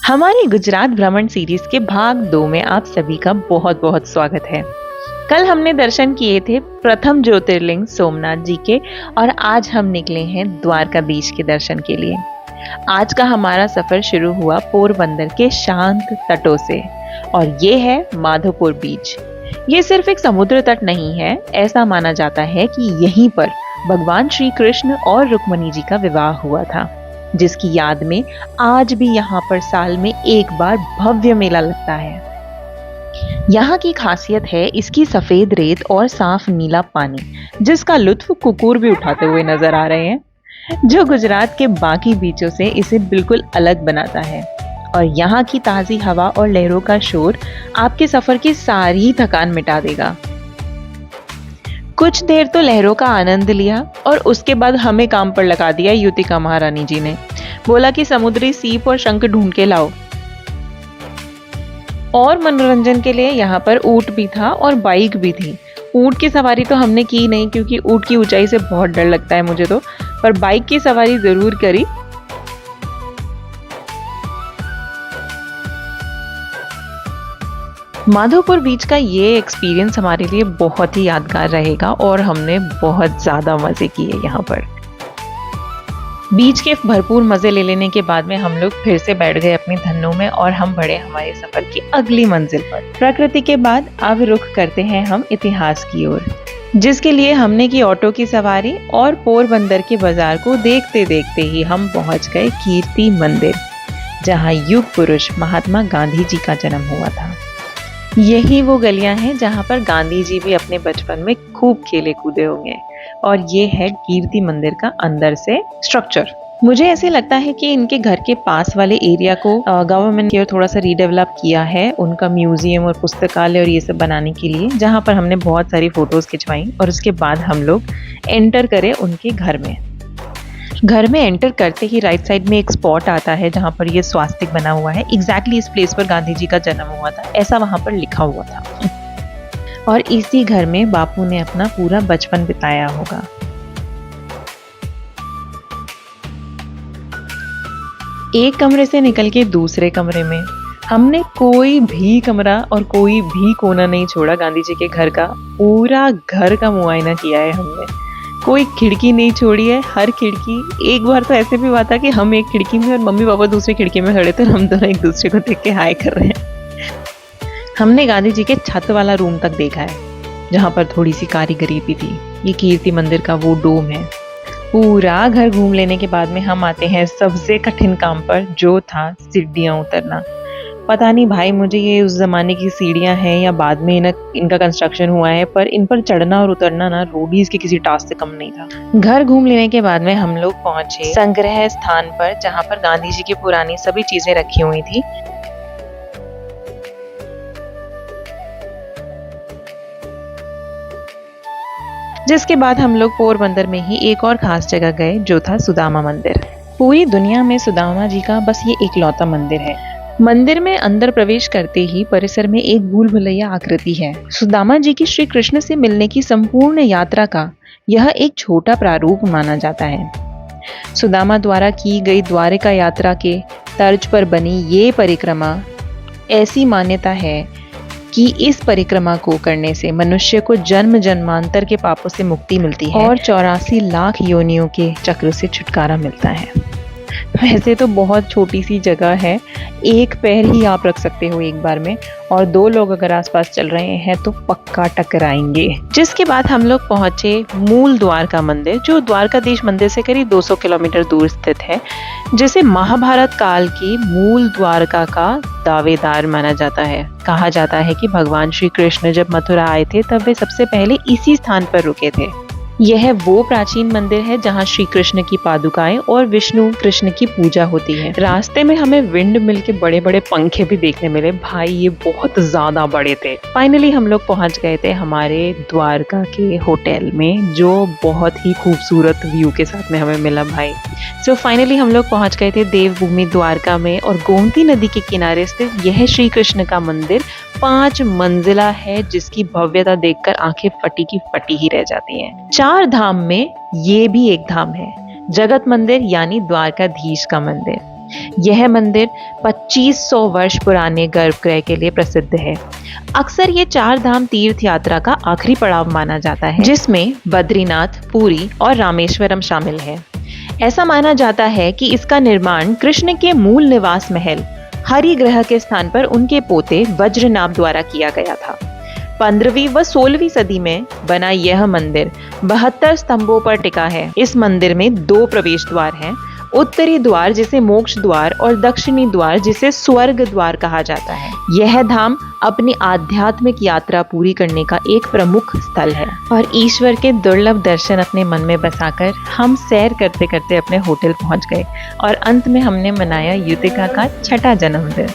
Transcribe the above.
हमारी गुजरात भ्रमण सीरीज के भाग 2 में आप सभी का बहुत बहुत स्वागत है। कल हमने दर्शन किए थे प्रथम ज्योतिर्लिंग सोमनाथ जी के और आज हम निकले हैं द्वारकाधीश के दर्शन के लिए। आज का हमारा सफर शुरू हुआ पोरबंदर के शांत तटों से और ये है माधोपुर बीच। ये सिर्फ एक समुद्र तट नहीं है, ऐसा माना जाता है कि यहीं पर भगवान श्री कृष्ण और रुक्मणी जी का विवाह हुआ था, जिसकी याद में आज भी यहाँ पर साल में एक बार भव्य मेला लगता है। यहाँ की खासियत है इसकी सफेद रेत और साफ नीला पानी, जिसका लुत्फ कुकुर भी उठाते हुए नजर आ रहे हैं, जो गुजरात के बाकी बीचों से इसे बिल्कुल अलग बनाता है। और यहाँ की ताजी हवा और लहरों का शोर आपके सफर की सारी थकान मिटा देगा। कुछ देर तो लहरों का आनंद लिया और उसके बाद हमें काम पर लगा दिया युतिका महारानी जी ने। बोला कि समुद्री सीप और शंख ढूंढ के लाओ। और मनोरंजन के लिए यहाँ पर ऊंट भी था और बाइक भी थी। ऊंट की सवारी तो हमने की नहीं क्योंकि ऊंट की ऊंचाई से बहुत डर लगता है मुझे तो, पर बाइक की सवारी जरूर करी। माधोपुर बीच का ये एक्सपीरियंस हमारे लिए बहुत ही यादगार रहेगा और हमने बहुत ज्यादा मजे किए यहाँ पर। बीच के भरपूर मजे ले लेने के बाद में हम लोग फिर से बैठ गए अपनी धन्नों में और हम बढ़े हमारे सफर की अगली मंजिल पर। प्रकृति के बाद अब रुख करते हैं हम इतिहास की ओर, जिसके लिए हमने की ऑटो की सवारी और पोरबंदर के बाजार को देखते देखते ही हम पहुंच गए कीर्ति मंदिर, जहाँ युग पुरुष महात्मा गांधी जी का जन्म हुआ था। यही वो गलियां हैं जहां पर गांधी जी भी अपने बचपन में खूब खेले कूदे होंगे। और ये है कीर्ति मंदिर का अंदर से स्ट्रक्चर। मुझे ऐसे लगता है कि इनके घर के पास वाले एरिया को गवर्नमेंट ने थोड़ा सा रीडेवलप किया है, उनका म्यूजियम और पुस्तकालय और ये सब बनाने के लिए, जहां पर हमने बहुत सारी फोटोज खिंचवाई और उसके बाद हम लोग एंटर करे उनके घर में। घर में एंटर करते ही राइट साइड में एक स्पॉट आता है जहाँ पर ये स्वास्तिक बना हुआ है। एग्जैक्टली इस प्लेस पर गांधी जी का जन्म हुआ था, ऐसा वहां पर लिखा हुआ था। और इसी घर में बापू ने अपना पूरा बचपन बिताया होगा। एक कमरे से निकल के दूसरे कमरे में हमने कोई भी कमरा और कोई भी कोना नहीं छोड़ा। गांधी जी के घर का पूरा घर का मुआयना किया है हमने, कोई खिड़की नहीं छोड़ी है। हर खिड़की, एक बार तो ऐसे भी हुआ था कि हम एक खिड़की में और मम्मी पापा दूसरी खिड़की में खड़े थे और हम दोनों एक दूसरे को देख के हाय कर रहे हैं। हमने गांधी जी के छत वाला रूम तक देखा है, जहां पर थोड़ी सी कारीगरी भी थी। ये कीर्ति मंदिर का वो डोम है। पूरा घर घूम लेने के बाद में हम आते हैं सबसे कठिन काम पर, जो था सीढ़ियां उतरना। पता नहीं भाई मुझे ये उस जमाने की सीढ़ियां हैं या बाद में इनका कंस्ट्रक्शन हुआ है, पर इन पर चढ़ना और उतरना ना रोडीज के किसी टास्क से कम नहीं था। घर घूम लेने के बाद में हम लोग पहुंचे संग्रह स्थान पर, जहां पर गांधी जी की पुरानी सभी चीजें रखी हुई थी। जिसके बाद हम लोग पोरबंदर में ही एक और खास जगह गए, जो था सुदामा मंदिर। पूरी दुनिया में सुदामा जी का बस ये इकलौता मंदिर है। मंदिर में अंदर प्रवेश करते ही परिसर में एक भूल भुलैया आकृति है। सुदामा जी की श्री कृष्ण से मिलने की संपूर्ण यात्रा का यह एक छोटा प्रारूप माना जाता है। सुदामा द्वारा की गई द्वारिका यात्रा के तर्ज पर बनी ये परिक्रमा, ऐसी मान्यता है कि इस परिक्रमा को करने से मनुष्य को जन्म जन्मांतर के पापों से मुक्ति मिलती है और 84 लाख योनियों के चक्र से छुटकारा मिलता है। वैसे तो बहुत छोटी सी जगह है, एक पैर ही आप रख सकते हो एक बार में, और 2 लोग अगर आसपास चल रहे हैं तो पक्का टकराएंगे। जिसके बाद हम लोग पहुंचे मूल द्वारका मंदिर, जो द्वारकाधीश मंदिर से करीब 200 किलोमीटर दूर स्थित है, जिसे महाभारत काल की मूल द्वारका का दावेदार माना जाता है। कहा जाता है कि भगवान श्री कृष्ण जब मथुरा आए थे तब वे सबसे पहले इसी स्थान पर रुके थे। यह वो प्राचीन मंदिर है जहाँ श्री कृष्ण की पादुकाएं और विष्णु कृष्ण की पूजा होती है। रास्ते में हमें विंड मिल के बड़े बड़े पंखे भी देखने मिले, भाई ये बहुत ज्यादा बड़े थे। फाइनली हम लोग पहुंच गए थे हमारे द्वारका के होटल में, जो बहुत ही खूबसूरत व्यू के साथ में हमें मिला भाई। सो फाइनली हम लोग पहुंच गए थे देवभूमि द्वारका में, और गोमती नदी के किनारे स्थित यह श्री कृष्ण का मंदिर 5 मंजिला है, जिसकी भव्यता देखकर आंखें फटी की फटी ही रह जाती हैं। 4 धाम में ये भी एक धाम है, जगत मंदिर यानी द्वारकाधीश का मंदिर। यह मंदिर 2500 वर्ष पुराने गर्भगृह के लिए प्रसिद्ध है। अक्सर ये 4 धाम तीर्थ यात्रा का आखिरी पड़ाव माना जाता है, जिसमें बद्रीनाथ, पुरी और रामेश्वरम शामिल है। ऐसा माना जाता है कि इसका निर्माण कृष्ण के मूल निवास महल हरिग्रह के स्थान पर उनके पोते वज्रनाभ द्वारा किया गया था। 15वीं व 16वीं सदी में बना यह मंदिर 72 स्तंभों पर टिका है। इस मंदिर में 2 प्रवेश द्वार हैं, उत्तरी द्वार जिसे मोक्ष द्वार और दक्षिणी द्वार जिसे स्वर्ग द्वार कहा जाता है। यह धाम अपनी आध्यात्मिक यात्रा पूरी करने का एक प्रमुख स्थल है और ईश्वर के दुर्लभ दर्शन अपने मन में बसाकर हम सैर करते करते अपने होटल पहुंच गए और अंत में हमने मनाया युतिका का छठा जन्मदिन।